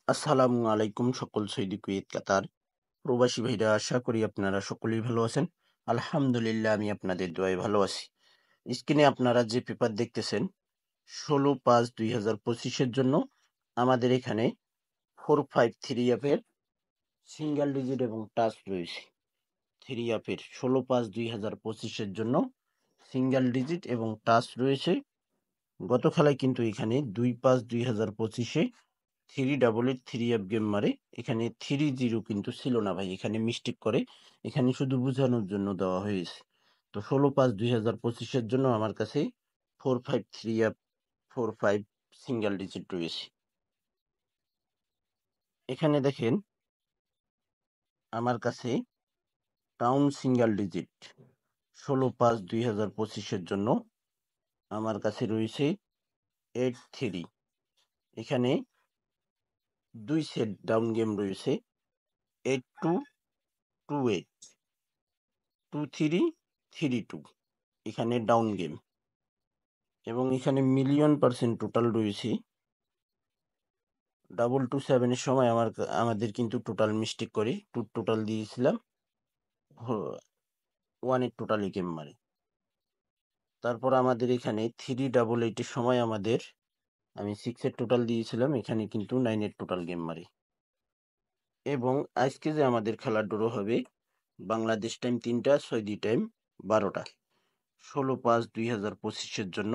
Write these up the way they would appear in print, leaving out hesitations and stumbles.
আসসালামু আলাইকুম সকল সৌদি কুয়েত কাতার প্রবাসী ভাইরা, আশা করি আপনারা সকলেই ভালো আছেন। আলহামদুলিল্লাহ, আমি আপনাদের দোয়ায় ভালো আছি। স্ক্রিনে আপনারা যে পেপার দেখতেছেন 16/5/2025-এর জন্য আমাদের এখানে 453 অ্যাপের সিঙ্গেল ডিজিট এবং টাচ রয়েছে। 3 অ্যাপের 16/5/2025-এর জন্য সিঙ্গেল ডিজিট এবং টাচ রয়েছে। গত খেলায় কিন্তু এখানে 2/5/2025-এ 3 অ্যাপ গেম মারে। এখানে 3-0 কিন্তু ছিল না ভাই, এখানে মিস্টেক করে, এখানে শুধু বোঝানোর জন্য দেওয়া হয়েছে। তো 16/5/2025-এর জন্য আমার কাছে 453 অ্যাপ 45 সিঙ্গেল ডিজিট রয়েছে। এখানে দেখেন আমার কাছে টাউন সিঙ্গেল ডিজিট 16/5/2025-এর জন্য আমার কাছে রয়েছে 83। এখানে 2 সেট ডাউন গেম রয়েছে 8228 2332, এখানে ডাউন গেম। এবং এখানে মিলিয়ন% টোটাল রয়েছে। 227-এর সময় আমাদের কিন্তু টোটাল মিস্টেক করে টোটাল দিয়েছিলাম 1-এর টোটালি গেম মারে। তারপর আমাদের এখানে 388-এর সময় আমি 6-এর টোটাল দিয়েছিলাম, এখানে কিন্তু 9-এর টোটাল গেম মারে। এবং আজকে যে আমাদের খেলার ড্র হবে বাংলাদেশ টাইম 3টা, সৌদি টাইম 12টা, 16/5/2025-এর জন্য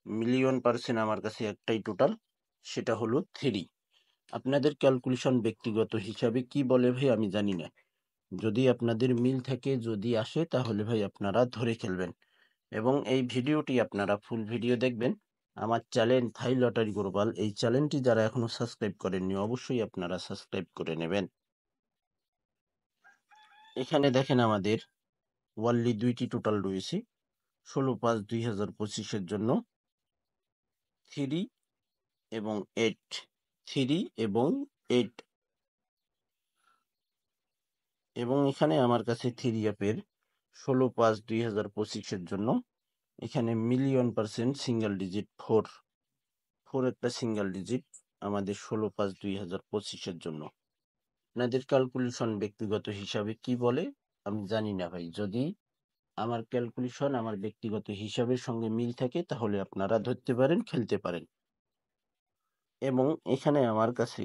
মিলিয়ন% আমার কাছে একটাই টোটাল, সেটা হলো 3। আপনাদের ক্যালকুলেশন ব্যক্তিগত হিসাবে কি বলে ভাই আমি জানি না। যদি আপনাদের মিল থাকে, যদি আসে, তাহলে ভাই আপনারা ধরে খেলবেন। এবং এই ভিডিওটি আপনারা ফুল ভিডিও দেখবেন। আমার চ্যানেল থাই লটারি গ্লোবাল, এই চ্যানেলটি যারা এখনো সাবস্ক্রাইব করেননি অবশ্যই আপনারা সাবস্ক্রাইব করে নেবেন। এখানে দেখেন আমাদের ওয়ানলি 2টি টোটাল রয়েছে 16/5/2025-এর জন্য 3 এবং 8, 3 এবং 8। এবং এখানে আমার কাছে 3 অ্যাপের 16/5/2025-এর জন্য এখানে মিলিয়ন% সিঙ্গেল ডিজিট 4 একটা সিঙ্গেল ডিজিট আমাদের 16/5/2025-এর জন্য। আপনাদের ক্যালকুলেশন ব্যক্তিগত হিসাবে কি বলে আমি জানি না ভাই। যদি আমার ক্যালকুলেশন আমার ব্যক্তিগত হিসাবের সঙ্গে মিল থাকে তাহলে আপনারা ধরতে পারেন, খেলতে পারেন। এবং এখানে আমার কাছে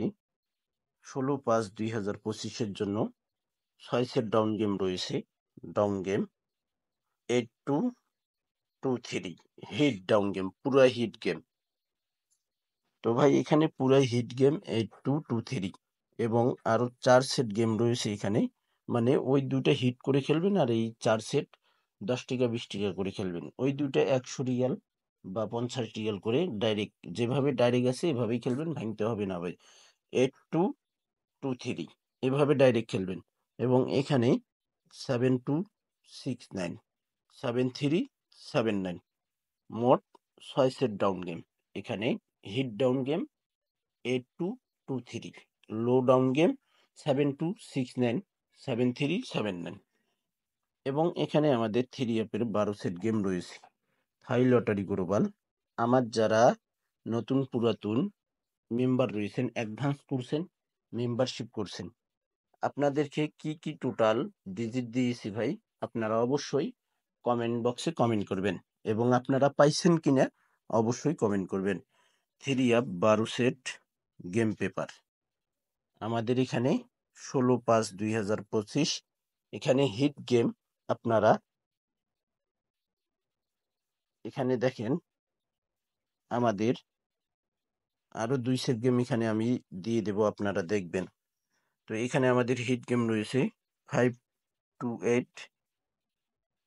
16/5/2025-এর জন্য 6 সেট ডাউন গেম রয়েছে। Down game 8223, hit down game, পুরো হিট গেম। তো ভাই এখানে পুরাই হিট গেম 8223, এবং আরো 4 সেট গেম রয়েছে এখানে। মানে ওই দুইটা হিট করে খেলবেন আর এই 4 সেট 10 টাকা 20 টাকা করে খেলবেন। ওই দুইটা 100 রিয়াল বা 50 রিয়াল করে ডাইরেক্ট, যেভাবে ডাইরেক্ট আছে এভাবেই খেলবেন, ভাঙতে হবে না ভাই। 8223 এভাবে ডাইরেক্ট খেলবেন। এবং এখানে 7269, 7379, মোট 6 সেট ডাউন গেম। এখানে hit down game 8223, low down game 7269, 7379। এবং এখানে আমাদের 3 অ্যাপের 12 সেট গেম রয়েছে থাই লটারি গ্লোবাল। আমার যারা নতুন পুরাতন মেম্বার রয়েছেন, অ্যাডভান্স করছেন, মেম্বারশিপ করছেন, আপনাদেরকে কি কি টোটাল ডিজিট দিয়েছি ভাই আপনারা অবশ্যই কমেন্ট বক্সে কমেন্ট করবেন। এবং আপনারা পাইছেন কিনা অবশ্যই কমেন্ট করবেন। 3 অ্যাপ 12 সেট গেম পেপার আমাদের এখানে 16/5/2025। এখানে হিট গেম আপনারা এখানে দেখেন আমাদের আরো 2 সেট গেম এখানে আমি দিয়ে দেব, আপনারা দেখবেন। তো এখানে আমাদের হিট গেম রয়েছে 528,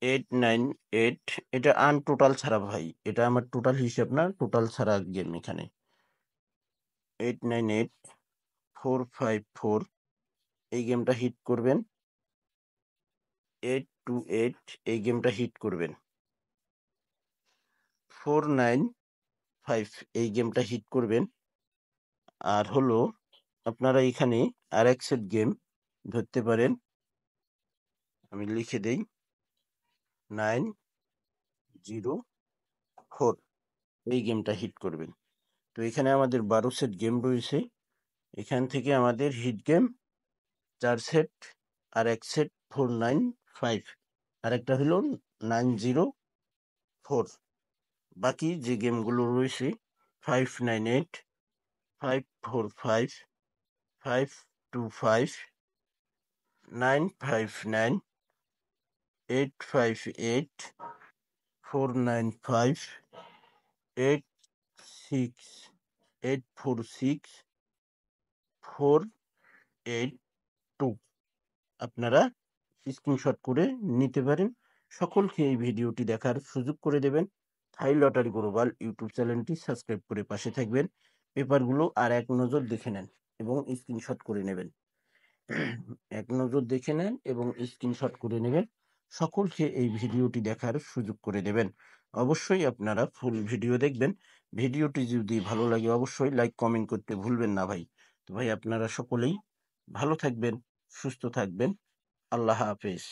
898। এটা আনটোটাল ছাড়া ভাই, এটা আমার টোটাল হিসাব না, টোটাল ছাড়া গেম। এখানে 898, 454 এই গেমটা হিট করবেন। 828 এই গেমটা হিট করবেন। 495 এই গেমটা হিট করবেন। আর হলো আপনারা এখানে আর এক সেট গেম ধরতে পারেন, আমি লিখে দেই 904, এই গেমটা হিট করবেন। তো এখানে আমাদের 12 সেট গেম রয়েছে এখান থেকে আমাদের হিট গেম 4 সেট, আর এক সেট 495, আর একটা হলো 904। বাকি যে গেমগুলো রয়েছে 598, 545, 525, 959, 858, 495, 846, 482 আপনারা স্ক্রিনশট করে নিতে পারেন। সকলকে এই ভিডিওটি দেখার সুযোগ করে দেবেন। থাই লটারি গ্লোবাল ইউটিউব চ্যানেলটি সাবস্ক্রাইব করে পাশে থাকবেন। পেপারগুলো আর এক নজর দেখে নেন এবং স্ক্রিনশট করে নেবেন। এক নজর দেখে নেন এবং স্ক্রিনশট করে নেবেন। সকলকে এই ভিডিওটি দেখার সুযোগ করে দেবেন। অবশ্যই আপনারা ফুল ভিডিও দেখবেন। ভিডিওটি যদি ভালো লাগে অবশ্যই লাইক কমেন্ট করতে ভুলবেন না ভাই। তো ভাই আপনারা সকলেই ভালো থাকবেন, সুস্থ থাকবেন। আল্লাহ হাফেজ।